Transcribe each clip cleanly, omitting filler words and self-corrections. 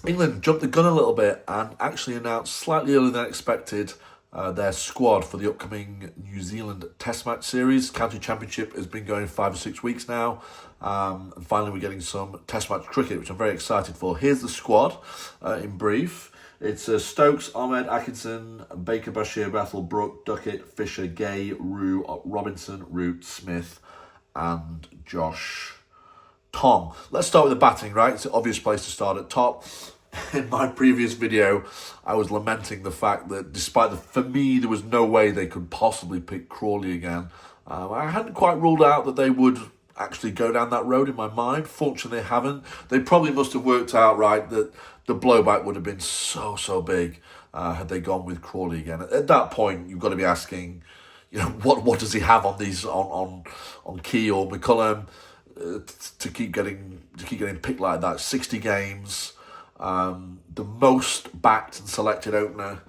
England jumped the gun a little bit and actually announced slightly earlier than expected their squad for the upcoming New Zealand Test match series. County Championship has been going 5 or 6 weeks now, and finally we're getting some Test match cricket, which I'm very excited for. Here's the squad in brief. It's Stokes, Ahmed, Atkinson, Baker, Bashir, Bethel, Brook, Duckett, Fisher, Gay, Rue, Robinson, Root, Smith, and Josh Tom. Let's start with the batting, right? It's an obvious place to start at top. In my previous video, I was lamenting the fact that for me, there was no way they could possibly pick Crawley again. I hadn't quite ruled out that they would actually go down that road in my mind. Fortunately, they haven't. They probably must have worked out, right, that the blowback would have been so big had they gone with Crawley again. At that point, you've got to be asking, what does he have on these on Key or McCullum to keep getting picked like that? 60 games. The most backed and selected opener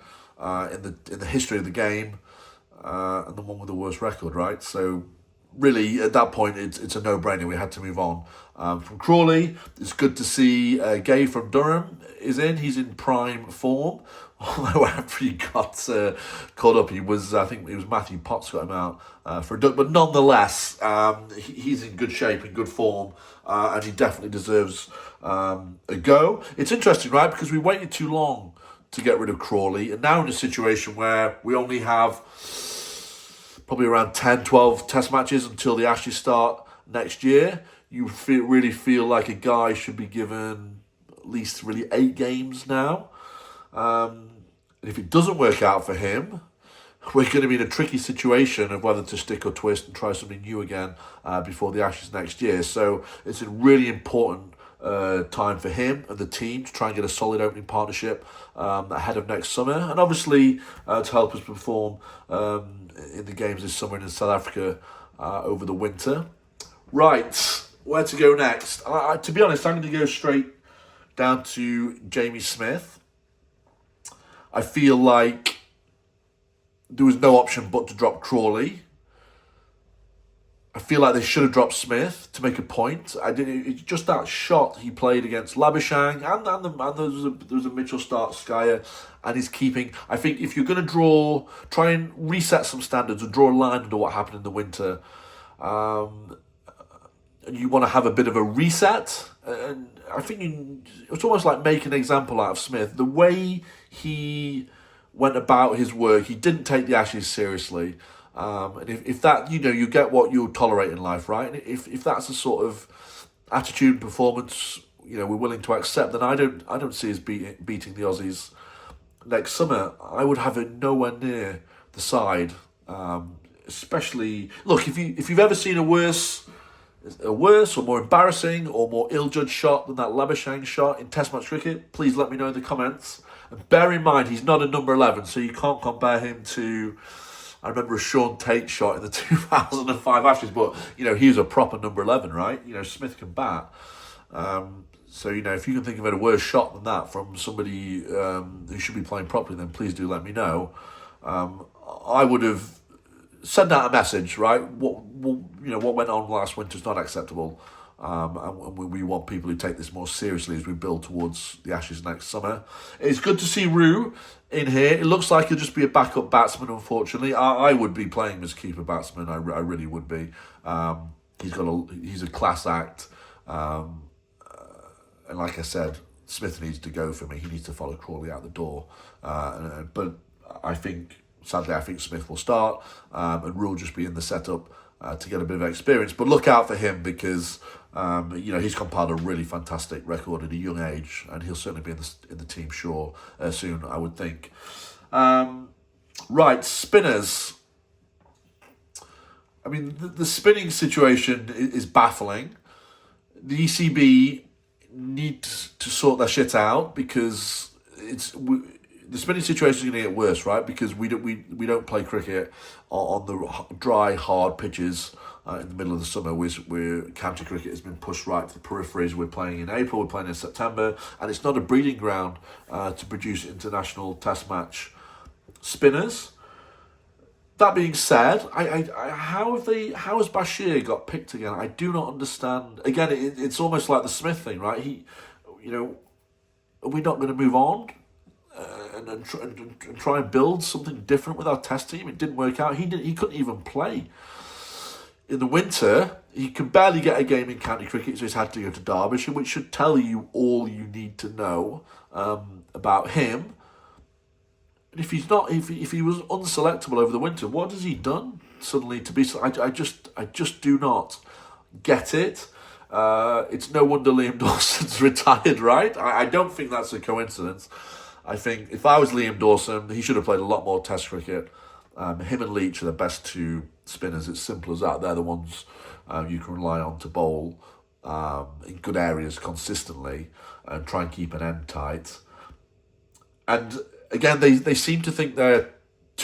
in the history of the game, and the one with the worst record, right? So really, at that point, it's a no-brainer. We had to move on. From Crawley, it's good to see Gay from Durham is in. He's in prime form. Although after he got caught up, I think it was Matthew Potts got him out for a duck. But nonetheless, he's in good shape, in good form, and he definitely deserves a go. It's interesting, right? Because we waited too long to get rid of Crawley, and now in a situation where we only have probably around 10, 12 test matches until the Ashes start next year, you really feel like a guy should be given at least really 8 games now. If it doesn't work out for him, we're going to be in a tricky situation of whether to stick or twist and try something new again before the Ashes next year. So it's a really important time for him and the team to try and get a solid opening partnership ahead of next summer, and obviously to help us perform in the games this summer and in South Africa over the winter. Right, where to go next? To be honest, I'm going to go straight down to Jamie Smith. I feel like there was no option but to drop Crawley. I feel like they should have dropped Smith to make a point. It's just that shot he played against Labuschagne, and there was a Mitchell Stark Skyer, and his keeping. I think if you're going to try and reset some standards and draw a line under what happened in the winter, and you want to have a bit of a reset, and I think it's almost like make an example out of Smith. The way he went about his work, he didn't take the Ashes seriously. And if that, you get what you tolerate in life, right? And if that's the sort of attitude and performance, we're willing to accept, then I don't see us beating the Aussies next summer. I would have it nowhere near the side. Especially, look, if you've ever seen a worse or more embarrassing or more ill-judged shot than that Labuschagne shot in Test match cricket, please let me know in the comments. And bear in mind, he's not a number 11, so you can't compare him to, I remember a Sean Tate shot in the 2005 Ashes, but, he was a proper number 11, right? Smith can bat. So, if you can think of a worse shot than that from somebody who should be playing properly, then please do let me know. I would have sent out a message, right? What went on last winter is not acceptable. And we want people who take this more seriously as we build towards the Ashes next summer. It's good to see Rue in here. It looks like he'll just be a backup batsman, unfortunately. I would be playing him as keeper batsman. I really would be. He's a class act. And like I said, Smith needs to go for me. He needs to follow Crawley out the door. But sadly, I think Smith will start, and Rue will just be in the setup to get a bit of experience. But look out for him because he's compiled a really fantastic record at a young age, and he'll certainly be in the team soon, I would think. Right, spinners. I mean, the spinning situation is baffling. The ECB need to sort their shit out because the spinning situation is going to get worse, right? Because we don't play cricket on the dry, hard pitches in the middle of the summer. Where county cricket has been pushed right to the peripheries. We're playing in April, we're playing in September, and it's not a breeding ground to produce international Test match spinners. That being said, how has Bashir got picked again? I do not understand. Again, it's almost like the Smith thing, right? are we not going to move on and try and build something different with our test team? It didn't work out. He couldn't even play in the winter. He can barely get a game in county cricket, so he's had to go to Derbyshire, which should tell you all you need to know about him. And if he's not, if he was unselectable over the winter, what has he done suddenly to be? I just do not get it. It's no wonder Liam Dawson's retired, right? I don't think that's a coincidence. I think if I was Liam Dawson, he should have played a lot more Test cricket. Him and Leach are the best two spinners. It's simple as that. They're the ones you can rely on to bowl in good areas consistently and try and keep an end tight. And again, they seem to think they're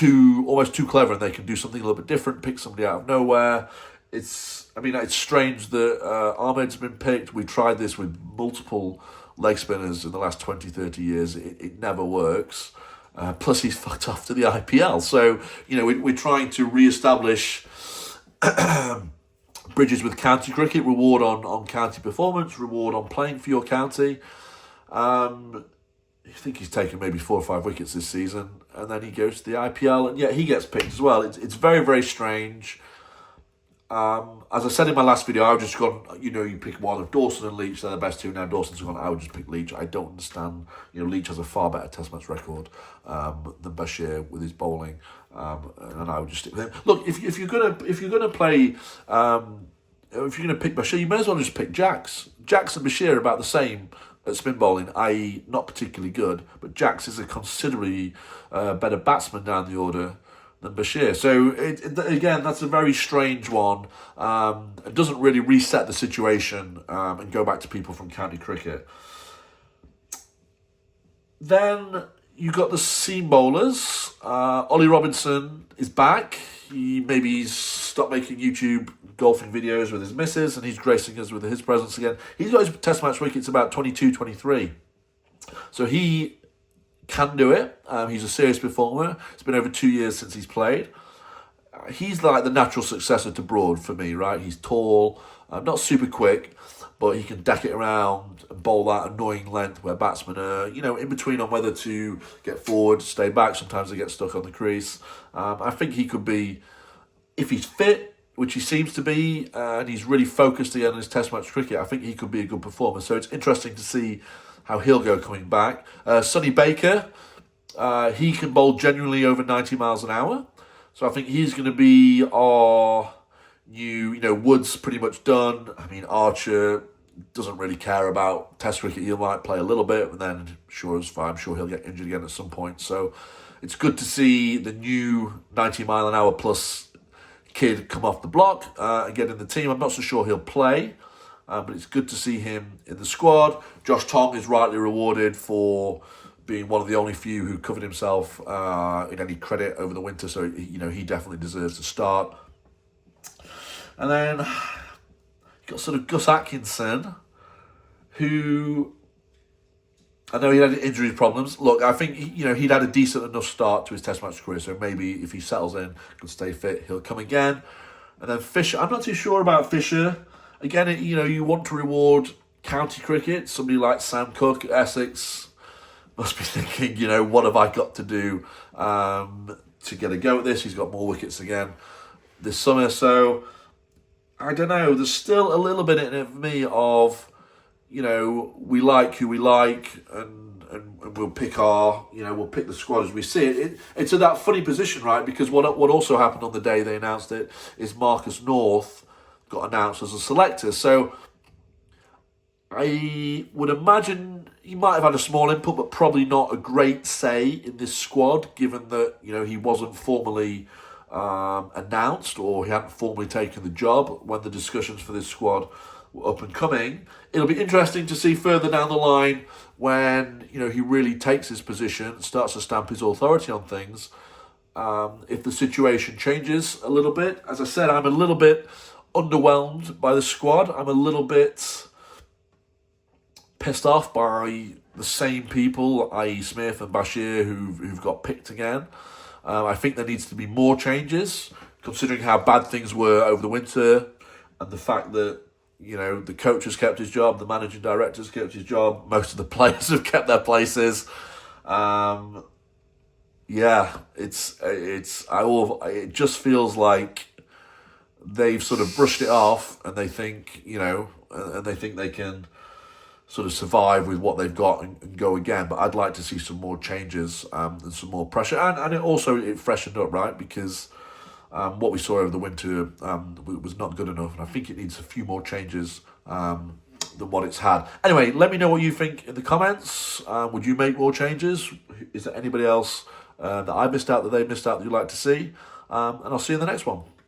almost too clever and they can do something a little bit different, pick somebody out of nowhere. It's strange that Ahmed's been picked. We tried this with multiple leg spinners in the last 20, 30 years. It never works. Plus, he's fucked off to the IPL. So, we're trying to re-establish bridges with county cricket, reward on county performance, reward on playing for your county. I think he's taken maybe 4 or 5 wickets this season, and then he goes to the IPL, and he gets picked as well. It's very, very strange. As I said in my last video, I would just gone, you pick one of Dawson and Leach, they're the best two. Now Dawson's gone, I would just pick Leach. I don't understand. Leach has a far better Test match record than Bashir with his bowling, and I would just stick with him. Look, if you're gonna play, if you're gonna pick Bashir, you may as well just pick Jax. Jax and Bashir are about the same at spin bowling, i.e. not particularly good, but Jax is a considerably better batsman down the order than Bashir. So, again, that's a very strange one. It doesn't really reset the situation and go back to people from county cricket. Then you got the seam bowlers. Ollie Robinson is back. He's stopped making YouTube golfing videos with his missus, and he's gracing us with his presence again. He's got his Test match wickets about 22, 23. So he can do it. He's a serious performer. It's been over 2 years since he's played. He's like the natural successor to Broad for me, right? He's tall, not super quick, but he can deck it around and bowl that annoying length where batsmen are, in between on whether to get forward, stay back. Sometimes they get stuck on the crease. I think he could be, if he's fit, which he seems to be, and he's really focused again on his Test match cricket, I think he could be a good performer. So it's interesting to see how he'll go coming back. Sonny Baker, he can bowl genuinely over 90 miles an hour. So I think he's going to be our new, Woods pretty much done. Archer doesn't really care about Test cricket. He might play a little bit, and then I'm sure he'll get injured again at some point. So it's good to see the new 90 mile an hour plus kid come off the block and get in the team. I'm not so sure he'll play, but it's good to see him in the squad. Josh Tong is rightly rewarded for being one of the only few who covered himself in any credit over the winter, so he definitely deserves to start. And then you got sort of Gus Atkinson, who I know he had injury problems. Look, I think he'd had a decent enough start to his Test match career, so maybe if he settles in, can stay fit, he'll come again. And then Fisher, I'm not too sure about Fisher. Again, you want to reward county cricket. Somebody like Sam Cook at Essex must be thinking, what have I got to do to get a go at this? He's got more wickets again this summer. So, I don't know. There's still a little bit in it for me of, we like who we like and we'll pick we'll pick the squad as we see it. It's at that funny position, right? Because what also happened on the day they announced it is Marcus North got announced as a selector. So I would imagine he might have had a small input, but probably not a great say in this squad, given that, he wasn't formally announced or he hadn't formally taken the job when the discussions for this squad were up and coming. It'll be interesting to see further down the line when, he really takes his position, starts to stamp his authority on things, if the situation changes a little bit. As I said, I'm a little bit underwhelmed by the squad. I'm a little bit pissed off by the same people, i.e. Smith and Bashir, who've got picked again. I think there needs to be more changes, considering how bad things were over the winter and the fact that, the coach has kept his job, the managing director's kept his job, most of the players have kept their places. Um, yeah, it just feels like they've sort of brushed it off, and they think, and they think they can sort of survive with what they've got and go again. But I'd like to see some more changes, and some more pressure, and it freshened up, right? Because what we saw over the winter was not good enough, and I think it needs a few more changes than what it's had. Anyway, let me know what you think in the comments. Would you make more changes? Is there anybody else that I missed out, that they missed out, that you'd like to see? And I'll see you in the next one.